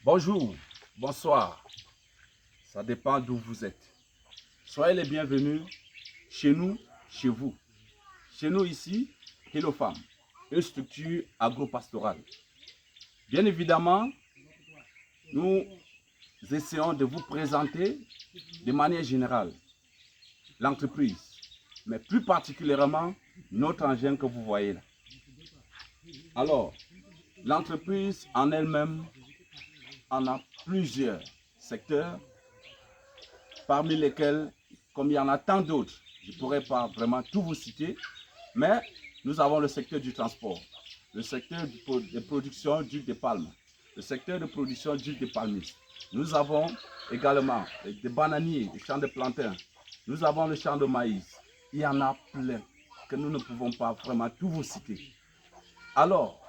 Bonjour, bonsoir, ça dépend d'où vous êtes. Soyez les bienvenus chez nous, chez vous. Chez nous ici, Hello Farm, une structure agro-pastorale. Bien évidemment, nous essayons de vous présenter de manière générale l'entreprise, mais plus particulièrement notre engin que vous voyez là. Alors, l'entreprise en elle-même en a plusieurs secteurs, parmi lesquels, comme il y en a tant d'autres, je ne pourrais pas vraiment tout vous citer, mais nous avons le secteur du transport, le secteur de production d'huile de palme, le secteur de production d'huile de palmiste. Nous avons également des bananiers, des champs de plantains, nous avons le champ de maïs. Il y en a plein que nous ne pouvons pas vraiment tout vous citer. Alors,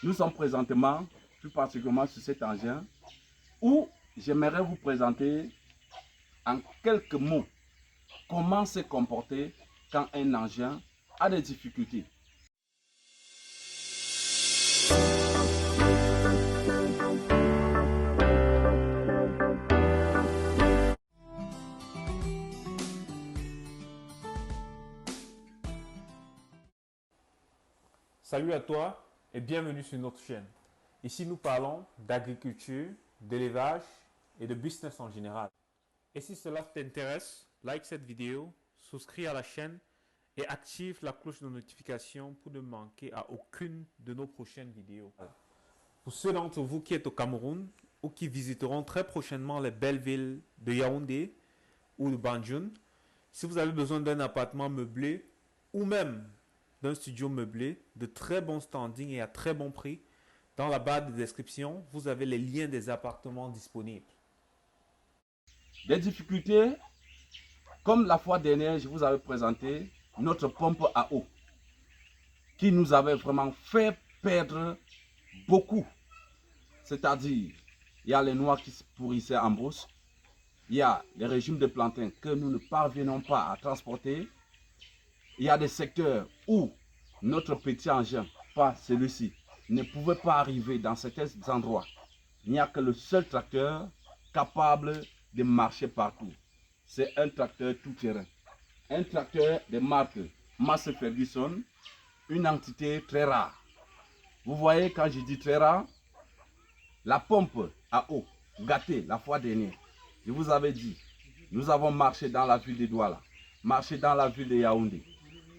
nous sommes présentement, plus particulièrement sur cet engin, où j'aimerais vous présenter en quelques mots comment se comporter quand un engin a des difficultés. Salut à toi et bienvenue sur notre chaîne. Ici, nous parlons d'agriculture, d'élevage et de business en général. Et si cela t'intéresse, like cette vidéo, souscris à la chaîne et active la cloche de notification pour ne manquer à aucune de nos prochaines vidéos. Pour ceux d'entre vous qui êtes au Cameroun ou qui visiteront très prochainement les belles villes de Yaoundé ou de Banjul, si vous avez besoin d'un appartement meublé ou même d'un studio meublé de très bon standing et à très bon prix, dans la barre de description, vous avez les liens des appartements disponibles. Des difficultés, comme la fois dernière, je vous avais présenté notre pompe à eau qui nous avait vraiment fait perdre beaucoup. C'est-à-dire, il y a les noix qui se pourrissaient en brousse, il y a les régimes de plantains que nous ne parvenons pas à transporter, il y a des secteurs où notre petit engin, pas celui-ci, ne pouvait pas arriver dans certains endroits. Il n'y a que le seul tracteur capable de marcher partout. C'est un tracteur tout-terrain. Un tracteur de marque Massey Ferguson, une entité très rare. Vous voyez, quand je dis très rare, la pompe à eau gâtée la fois dernière, je vous avais dit, nous avons marché dans la ville de Douala, marché dans la ville de Yaoundé,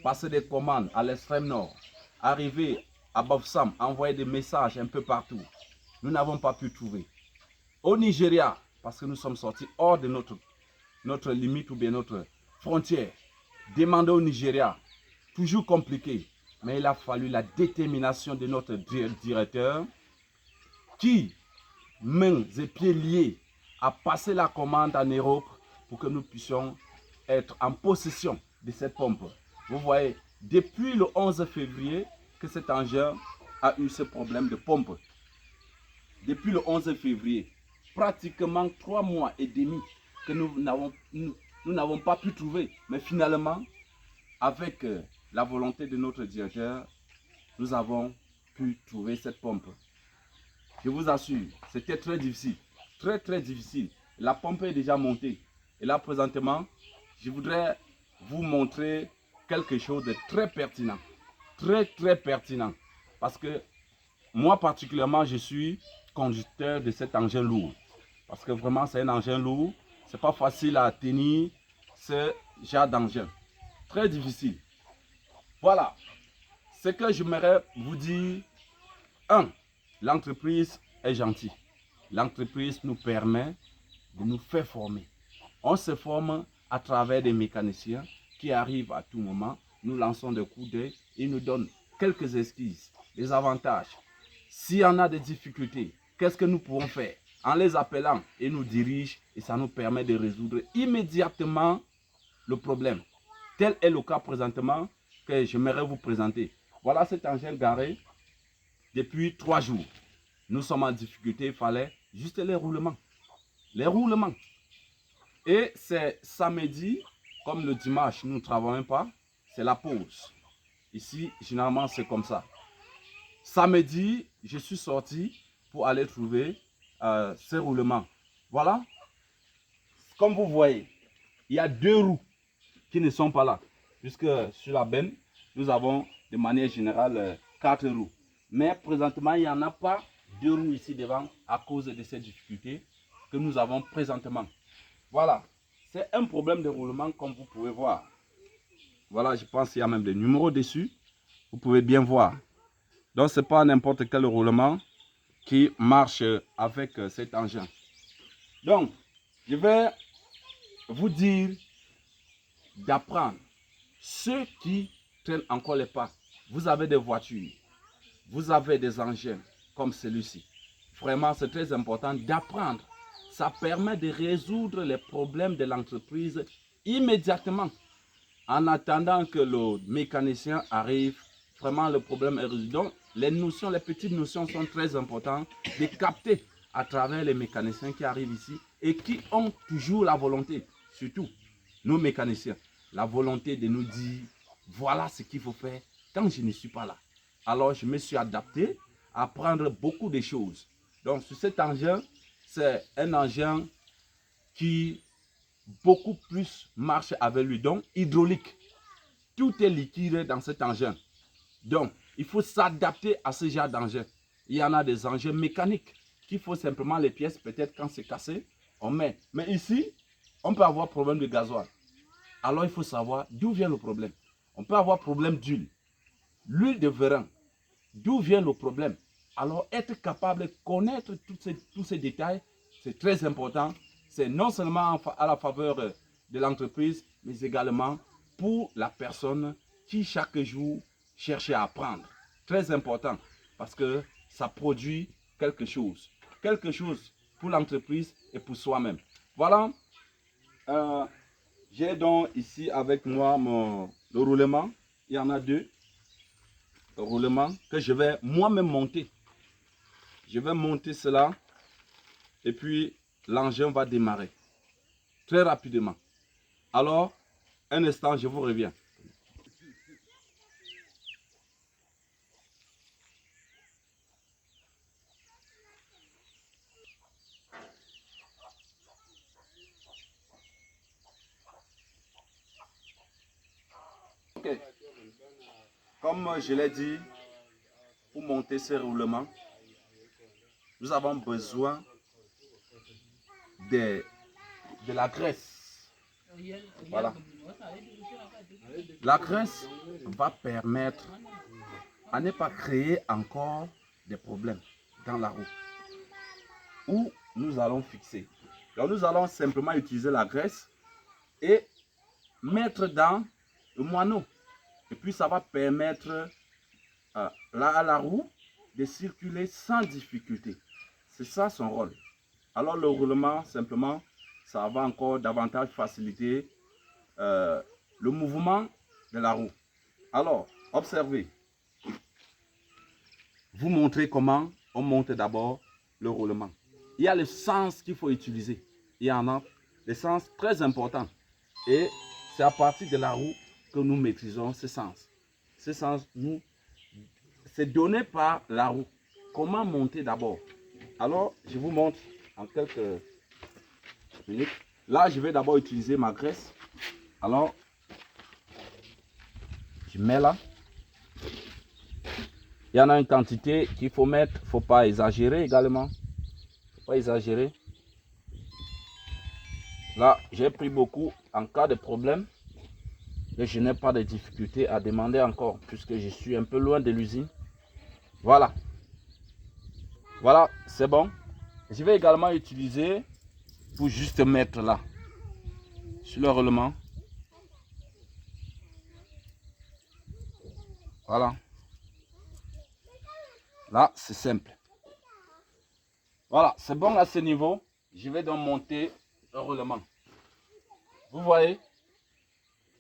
passé des commandes à l'extrême nord, arrivé à Bafoussam, envoyer des messages un peu partout. Nous n'avons pas pu trouver. Au Nigeria, parce que nous sommes sortis hors de notre limite ou bien notre frontière, demander au Nigeria, toujours compliqué, mais il a fallu la détermination de notre directeur qui, mains et pieds liés, a passé la commande en Europe pour que nous puissions être en possession de cette pompe. Vous voyez, depuis le 11 février que cet engin a eu ce problème de pompe. Depuis le 11 février, pratiquement 3 mois et demi que nous n'avons pas pu trouver. Mais finalement, avec la volonté de notre directeur, nous avons pu trouver cette pompe. Je vous assure, c'était très difficile, très difficile. La pompe est déjà montée. Et là, présentement, je voudrais vous montrer quelque chose de très pertinent. Très pertinent. Parce que moi, particulièrement, je suis conducteur de cet engin lourd. Parce que vraiment, c'est un engin lourd. C'est pas facile à tenir ce genre d'engin. Très difficile. Voilà. Ce que j'aimerais vous dire, 1. L'entreprise est gentille. L'entreprise nous permet de nous faire former. On se forme à travers des mécaniciens qui arrivent à tout moment. Nous lançons des coups d'œil et nous donnent quelques esquisses, des avantages. S'il y en a des difficultés, qu'est-ce que nous pouvons faire? En les appelant, ils nous dirigent et ça nous permet de résoudre immédiatement le problème. Tel est le cas présentement que j'aimerais vous présenter. Voilà cet engin garé depuis 3 jours. Nous sommes en difficulté, il fallait juste les roulements. Les roulements. Et c'est samedi, comme le dimanche, nous ne travaillons pas, c'est la pause. Ici, généralement, c'est comme ça. Samedi, je suis sorti pour aller trouver ces roulements. Voilà. Comme vous voyez, il y a 2 roues qui ne sont pas là. Puisque sur la benne, nous avons de manière générale 4 roues. Mais présentement, il n'y en a pas 2 roues ici devant à cause de ces difficultés que nous avons présentement. Voilà. C'est un problème de roulement comme vous pouvez voir. Voilà, je pense qu'il y a même des numéros dessus. Vous pouvez bien voir. Donc, ce n'est pas n'importe quel roulement qui marche avec cet engin. Donc, je vais vous dire d'apprendre. Ceux qui traînent encore les pas, vous avez des voitures, vous avez des engins comme celui-ci. Vraiment, c'est très important d'apprendre. Ça permet de résoudre les problèmes de l'entreprise immédiatement. En attendant que le mécanicien arrive, vraiment le problème est résolu. Donc, les notions, les petites notions sont très importantes de capter à travers les mécaniciens qui arrivent ici et qui ont toujours la volonté, surtout nos mécaniciens, la volonté de nous dire, voilà ce qu'il faut faire quand je ne suis pas là. Alors, je me suis adapté à apprendre beaucoup de choses. Donc, sur cet engin, c'est un engin qui beaucoup plus marche avec lui, donc hydraulique. Tout est liquide dans cet engin. Donc, il faut s'adapter à ce genre d'engin. Il y en a des engins mécaniques qu'il faut simplement les pièces, peut-être quand c'est cassé, on met. Mais ici, on peut avoir problème de gasoil. Alors, il faut savoir d'où vient le problème. On peut avoir problème d'huile. L'huile de vérin, d'où vient le problème? Alors, être capable de connaître tous ces détails, c'est très important. C'est non seulement à la faveur de l'entreprise, mais également pour la personne qui chaque jour cherche à apprendre. Très important, parce que ça produit quelque chose. Quelque chose pour l'entreprise et pour soi-même. Voilà. J'ai donc ici avec moi le roulement. Il y en a 2. Le roulement que je vais moi-même monter. Je vais monter cela et puis l'engin va démarrer très rapidement. Alors, un instant, je vous reviens. Ok. Comme je l'ai dit, pour monter ce roulement, nous avons besoin de la graisse. Voilà. La graisse va permettre à ne pas créer encore des problèmes dans la roue où nous allons fixer. Donc nous allons simplement utiliser la graisse et mettre dans le moineau. Et puis ça va permettre à la roue de circuler sans difficulté. C'est ça son rôle. Alors le roulement, simplement, ça va encore davantage faciliter le mouvement de la roue. Alors, observez. Vous montrez comment on monte d'abord le roulement. Il y a le sens qu'il faut utiliser. Il y en a des sens très importants. Et c'est à partir de la roue que nous maîtrisons ce sens. Ce sens, c'est donné par la roue. Comment monter d'abord? Alors, je vous montre en quelques minutes. Là, je vais d'abord utiliser ma graisse. Alors, je mets là. Il y en a une quantité qu'il faut mettre. Il ne faut pas exagérer également. Il ne faut pas exagérer. Là, j'ai pris beaucoup en cas de problème. Et je n'ai pas de difficulté à demander encore puisque je suis un peu loin de l'usine. Voilà. Voilà, c'est bon. Je vais également utiliser pour juste mettre là sur le roulement. Voilà. Là, c'est simple. Voilà, c'est bon à ce niveau. Je vais donc monter le roulement. Vous voyez,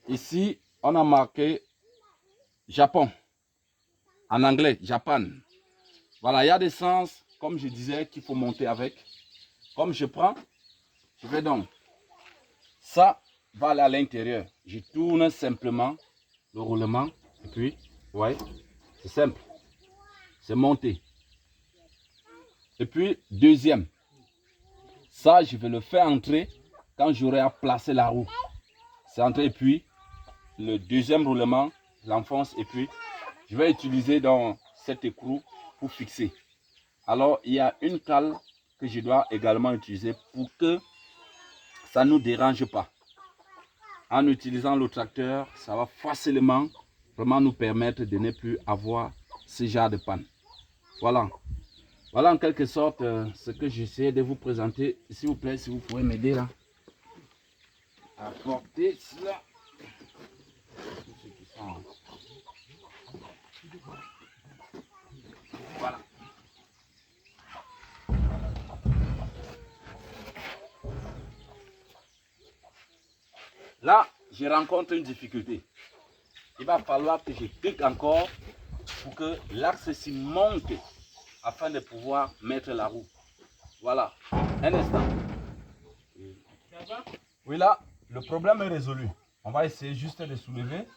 ici, on a marqué Japon. En anglais, Japan. Voilà, il y a des sens, comme je disais, qu'il faut monter avec. Comme je prends, je vais donc. Ça va aller à l'intérieur. Je tourne simplement le roulement. Et puis, vous voyez, c'est simple. C'est monté. Et puis, deuxième. Ça, je vais le faire entrer quand j'aurai à placer la roue. C'est entré et puis le deuxième roulement, l'enfonce et puis je vais utiliser dans cet écrou pour fixer. Alors, il y a une cale que je dois également utiliser pour que ça ne nous dérange pas. En utilisant le tracteur, ça va facilement vraiment nous permettre de ne plus avoir ce genre de panne. Voilà. Voilà en quelque sorte ce que j'essaie de vous présenter. S'il vous plaît, si vous pouvez m'aider là à porter cela. Voilà. Là, je rencontre une difficulté. Il va falloir que je clique encore pour que l'axe s'y monte afin de pouvoir mettre la roue. Voilà. Un instant. Oui, là, le problème est résolu. On va essayer juste de soulever.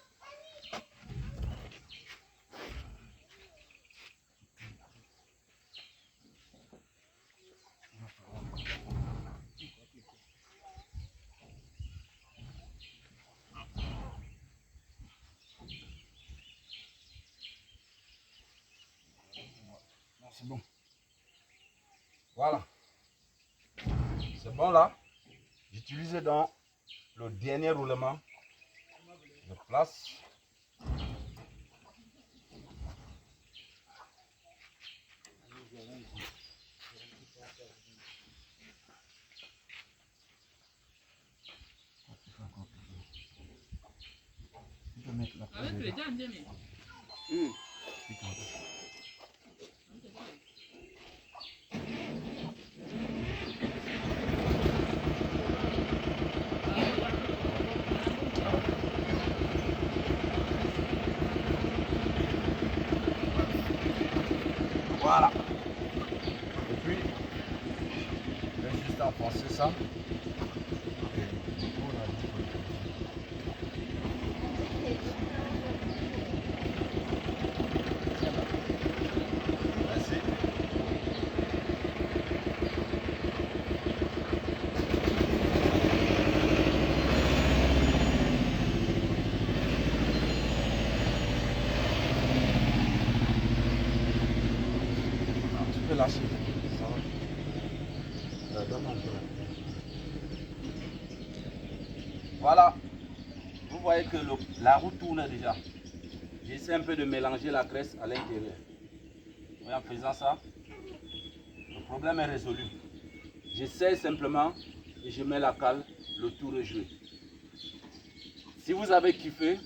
C'est bon. Voilà. C'est bon là. J'utilise donc le dernier roulement. Je place. Tu peux mettre la poêle dedans. Voilà. Et puis, je vais juste enfoncer ça. Merci. Tu peux lâcher. Ça va. Donne un peu. Voilà. Vous voyez que la roue tourne déjà. J'essaie un peu de mélanger la graisse à l'intérieur. Et en faisant ça, le problème est résolu. J'essaie simplement et je mets la cale, le tour est joué. Si vous avez kiffé,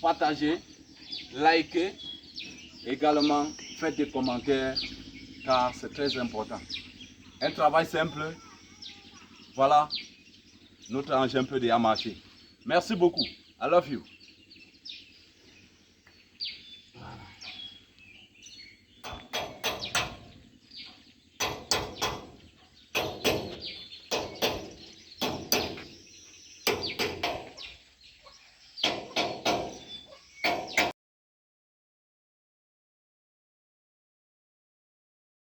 partagez, likez, également faites des commentaires car c'est très important. Un travail simple, voilà, notre engin peut déjà marcher. Merci beaucoup. I love you.